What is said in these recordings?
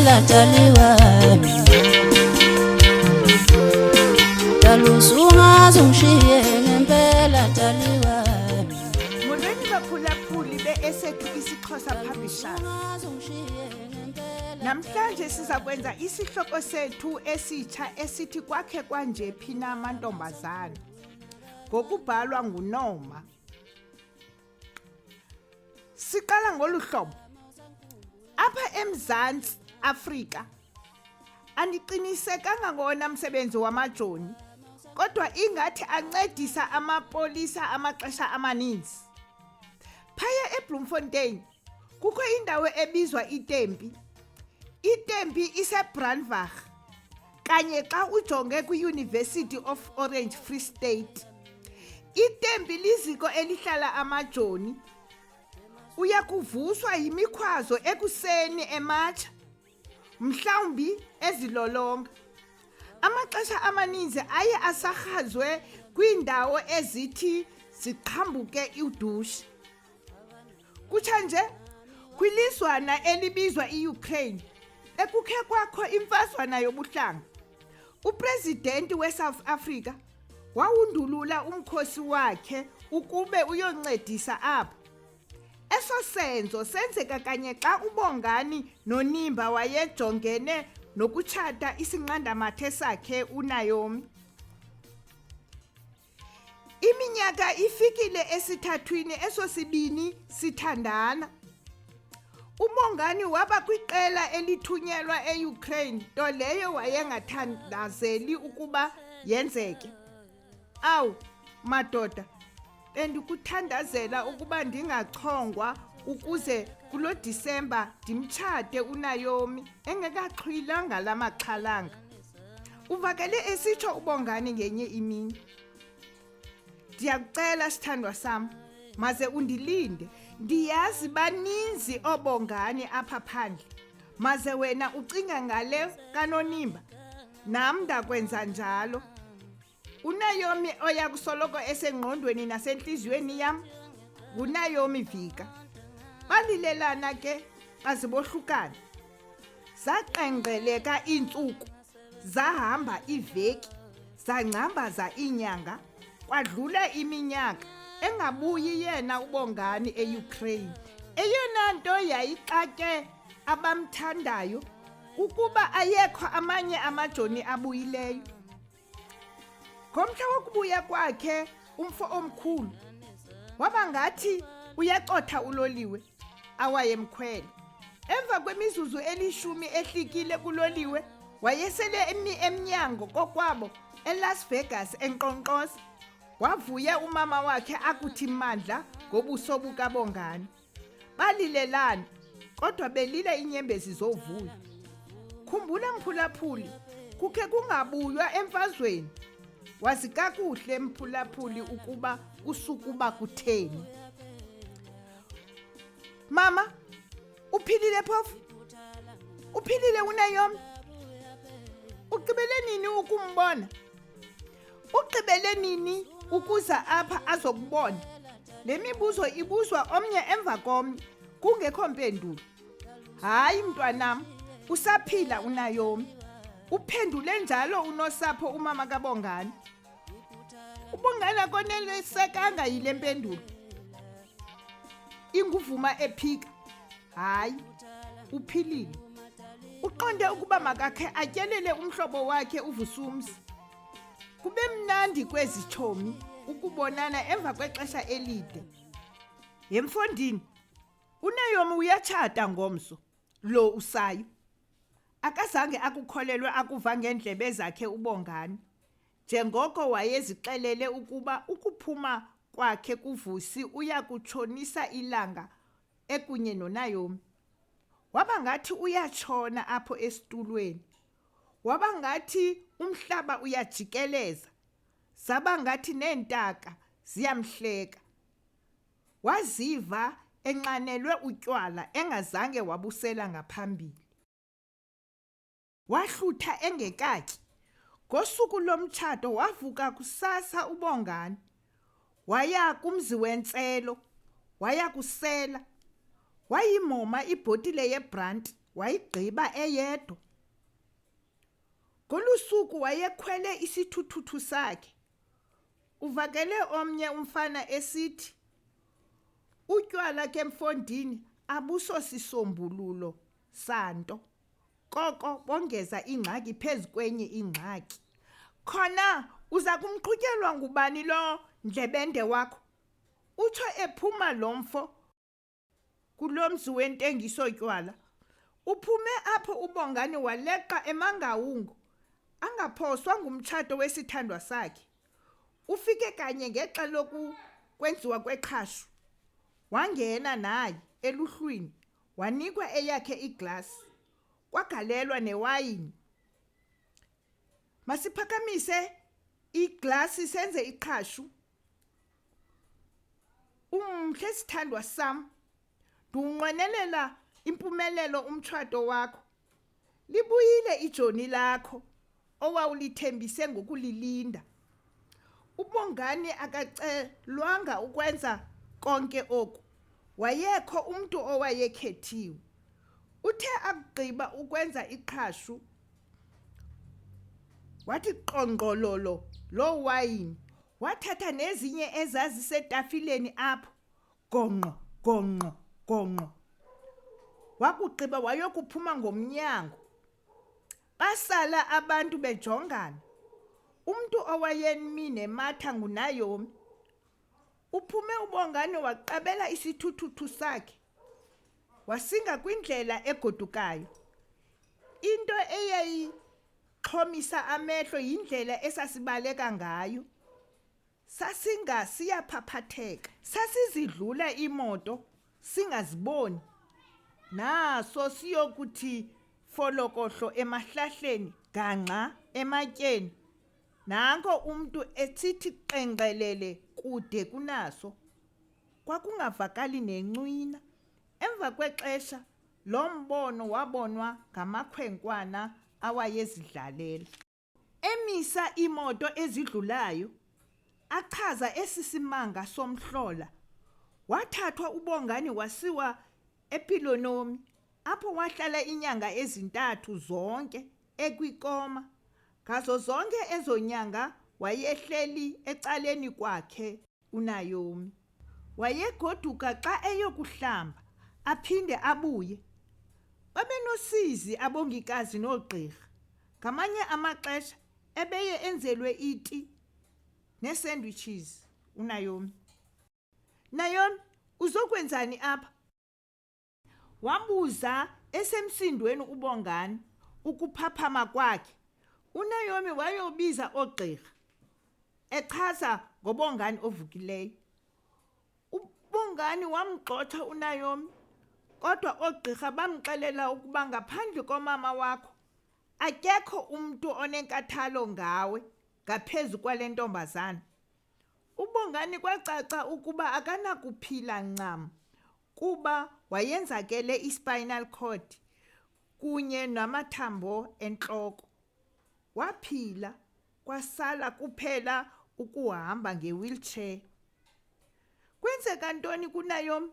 ngempela dali wami dalusungaze ungishiye ngempela dali wami Molweni baphulaphuli be-esethu isiXhosa Publishers. ungaze ungishiye ngempela Namhlanje siza kwenza isihloko sethu esitsha esithi kwakhe kwanje phina amantombazana ngokubhalwa nguNoma. Siqala ngolu hlobo. Apha eMzantsi Afrika andiqinisekanga ngona msebenzi wamajoni kodwa ingathi ancedisa amapolisa amaxesha amaninzi. Phaya eBloemfontein kukho indawo ebizwa iTempi. iTempi iseBrandwag kanye xa ujonge kwiUniversity of Orange Free State. iTempi liziko elihlala amajoni. Uyakuvuswa yimikhwazo ekuseni ematsha mhlawumbi ezilolonga. Amaxesha amaninzi aye asarhazwe kwiindawo ezithi ziqhambuke udushe. Kutsha nje kwilizwana elibizwa iUkraine ekukhe kwakho imfazwana yobuhlanga. Upresidenti weSouth Africa wawundulula umkhosi wakhe ukube uyoncedisa apha. Eso senzo senzeka kanye xa uBongani noNimba wayejongene nokutshata isinqandamathe sakhe uNaomi. Iminyaka ifikile esithathwini esosibini sithandana. uBongani waba kwiqela elithunyelwa eUkraine nto leyo wayengathandazeli ukuba yenzeke. Awu madoda, bendikuthandazela ukuba ndingachongwa ukuze kulo Disemba ndimtshate uNaomi engekaxhwilanga la maxhalanga. Uvakele esitsho uBongani ngenye imini. Ndiyakucela sithandwa sam, maze undilinde. Ndiyazi baninzi oBongani apha phandle. Maze wena ucinga ngale kaNonimba, nam ndakwenza njalo. uNaomi oya kusoloko esengqondweni nasentliziyweni yam nguNaomi Vika. Balilelana ke bazibohlukana. Zaqengqeleka iintsuku, zahamba iveki, zangcambaza iinyanga, kwadlula iminyaka engabuyi yena uBongani eUkraine. Eyona nto yayixake abamthandayo ukuba ayekho amanye amajoni abuyileyo. Ngomhla wokubuya kwakhe umfo omkhulu waba ngathi uyacotha uloliwe awayemkhwele. Emva kwemizuzu elishumi ehlikile kuloliwe wayesele emnyango kokwabo eLas Vegas enkqonkqoza. Wavuya umama wakhe akuthi mandla ngobuso bukaBongani. Balilelana kodwa belila inyembezi zovuyo. Khumbula mphulaphuli, kukhe kungabuywa emfazweni. Wazi kakuhle mphulaphuli ukuba usukuba kutheni. Mama, uphilile phofu? Uphilile uNaomi? Ugqibele nini ukumbona? Ugqibele nini ukuza apha azokubona? Le mibuzo ibuzwa omnye emva komnye kungekho mpendulo. Hayi mntwanam, usaphila uNaomi. Uphendule njalo unosapho umama kaBongani. uBongani akonelisekanga yile mpendulo. Inguvuma ephika. Hayi, uphilile. Uqonde ukuba makakhe atyelele umhlobo wakhe uVusumzi. Kube mnandi kwezi tshomi ukubonana emva kwexesha elide. Yemfondini, uNaomi uyatshata ngomso, lo usayo. Akazange akukholelwe akuva ngendlebe zakhe uBongani. Njengoko wayezixelele ukuba ukuphuma kwakhe kuVusi uya kutshonisa ilanga ekunye noNaomi. Waba ngathi uyatshona apho esitulweni. Waba ngathi umhlaba uyajikeleza. Zaba ngathi neentaka ziyamhleka. Waziva enxanelwe utywala engazange wabusela ngaphambili. Wahlutha engekatyi. Ngosuku lomtshato wavuka kusasa uBongani. Waya kumzi wentselo, waya kusela. Wayimoma ibhotile yebranti wayigqiba eyedwa. Ngolusuku wayekhwele isithuthuthu sakhe. Uvakele omnye umfana esithi, "Utywala ke mfondini abuso sisombululo santo, koko bongeza ingxaki phezu kwenye ingxaki. Khona uza kumqhutyelwa ngubani lo ndlebende wakho?" Utsho ephuma lo mfo kulo mzi wentengiso tywala. Uphume apho uBongani waleqa emangawungu, angaphoswa ngumtshato wesithandwa sakhe. Ufike kanye ngexa lokwenziwa kweqhashu. Wangena naye eluhlwini, wanikwa eyakhe iglasi, kwagalelwa newayini. "Masiphakamise iglasi senze iqhashu. Umhle sithandwa sam, ndiwunqwenelela impumelelo umtshato wakho. Libuyile ijoni lakho owawulithembise ngokulilinda." uBongani akacelwanga ukwenza konke oku. Wayekho umntu owayekhethiwe. Uthe akugqiba ukwenza iqhashu, wathi qongqololo loo wayini, wathatha nezinye ezazisetafileni apho, gonqo gonqo gonqo. Wakugqiba wayokuphuma ngomnyango. Basala abantu bejongana. Umntu owayemi nematha nguNaomi. Uphume uBongani waqabela isithuthuthu sakhe, wasinga kwindlela egodukayo. Into eyayixhomisa amehlo yindlela esasibaleka ngayo. Sasinga siyaphaphatheka, sasizidlula imoto singaziboni. Naso siyokuthi folokohlo emahlahleni, gangxa ematyeni. Nanko umntu esithi qengelele kude kunaso. Kwakungavakali nencwina. Emva kwexesha lo mbono wabonwa ngamakhwenkwana awayezidlalela. Emisa imoto ezidlulayo, achaza esi simanga somhlola. Wathathwa uBongani wasiwa ePilonomi, apho wahlala iinyanga ezintathu zonke ekwikoma. Ngazo zonke ezo nyanga wayehleli ecaleni kwakhe uNaomi. Wayegoduka xa eyokuhlamba, aphinde abuye. Babenosizi abongikazi noogqirha. Ngamanye amaxesha ebeye enzelwe iti neesandwiches uNaomi. "Naomi, uzokwenzani apha?" Wabuza esemsindweni uBongani. Ukuphaphama kwakhe, uNaomi wayobiza oogqirha, echaza ngoBongani ovukileyo. uBongani wamgxotha uNaomi, kodwa oogqirha bamxelela ukuba ngaphandle komama wakho, akekho umntu onenkathalo ngawe ngaphezu kwale ntombazana. uBongani kwacaca ukuba akanakuphila ncam, kuba wayenzakele ispinal cord kunye namathambo entloko. Waphila, kwasala kuphela ukuhamba ngewheelchair. Kwenzeka ntoni kuNaomi?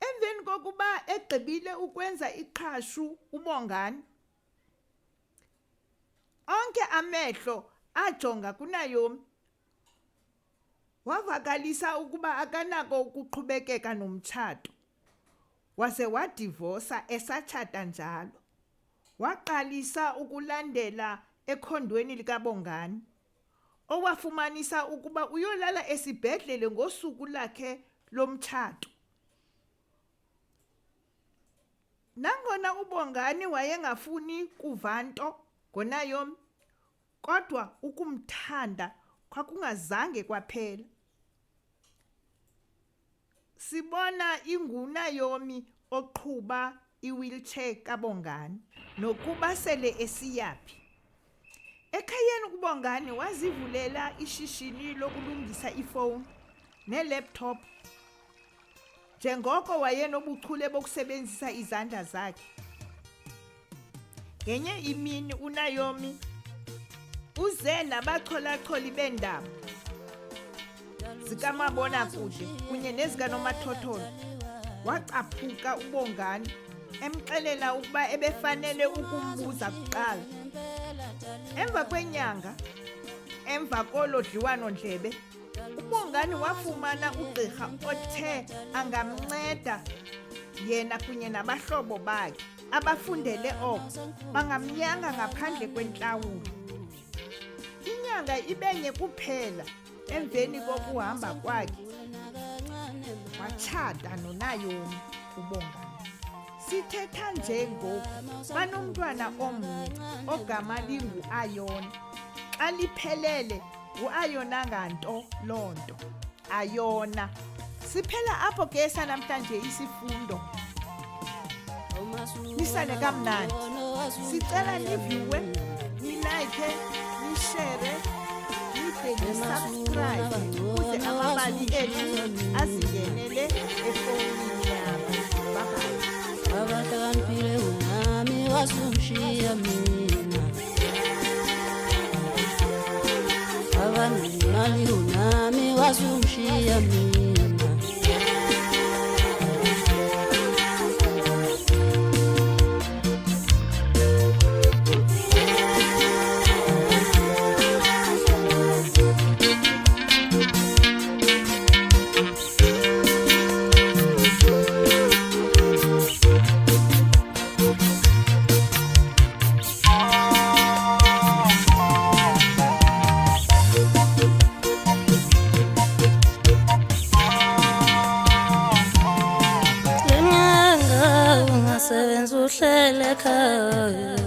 Emveni kokuba egqibile ukwenza iqhashu uBongani, onke amehlo ajonga kuNaomi. Wavakalisa ukuba akanako ukuqhubekeka nomtshato. Waze wadivosa esatshata njalo. Waqalisa ukulandela ekhondweni likaBongani, owafumanisa ukuba uyolala esibhedlele ngosuku lakhe lomtshato. Nangona uBongani wayengafuni kuva nto ngoNaomi, kodwa ukumthanda kwakungazange kwaphela. Sibona inguNaomi oqhuba iwheelchair kaBongani, nokuba sele esiyaphi. Ekhayeni uBongani wazivulela ishishini lokulungisa ifowuni nelaptop, njengoko wayenobuchule bokusebenzisa izandla zakhe. Ngenye imini uNaomi uze nabacholacholi beendaba zikamabonakude kunye nezikanomathotholo. Wacaphuka uBongani emxelela ukuba ebefanele ukumbuza kuqala. Emva kwenyanga, emva kolodliwano ndlebe, uBongani wafumana ugqirha othe angamnceda yena kunye nabahlobo bakhe abafundele oko bangamnyanga ngaphandle kwentlawulo. Inyanga ibenye kuphela emveni kokuhamba kwakhe watshata noNaomi uBongani. Sithetha nje ngoku banomntwana omnye ogama linguAyona. Xa liphelele nguAyona nganto loo nto, Ayona. Siphela apho ke sanamhlanje isifundo. Nisane kamnandi. Sicela niviwe, nilike, nishare, nisubscribe ukuze amabali ethu azingenele efonini yakho. Bye-bye. Abahlakaniphile unami wasumshiya mina, abanemali unami wasumshiya mina. Sebenza uhlele ekhaya.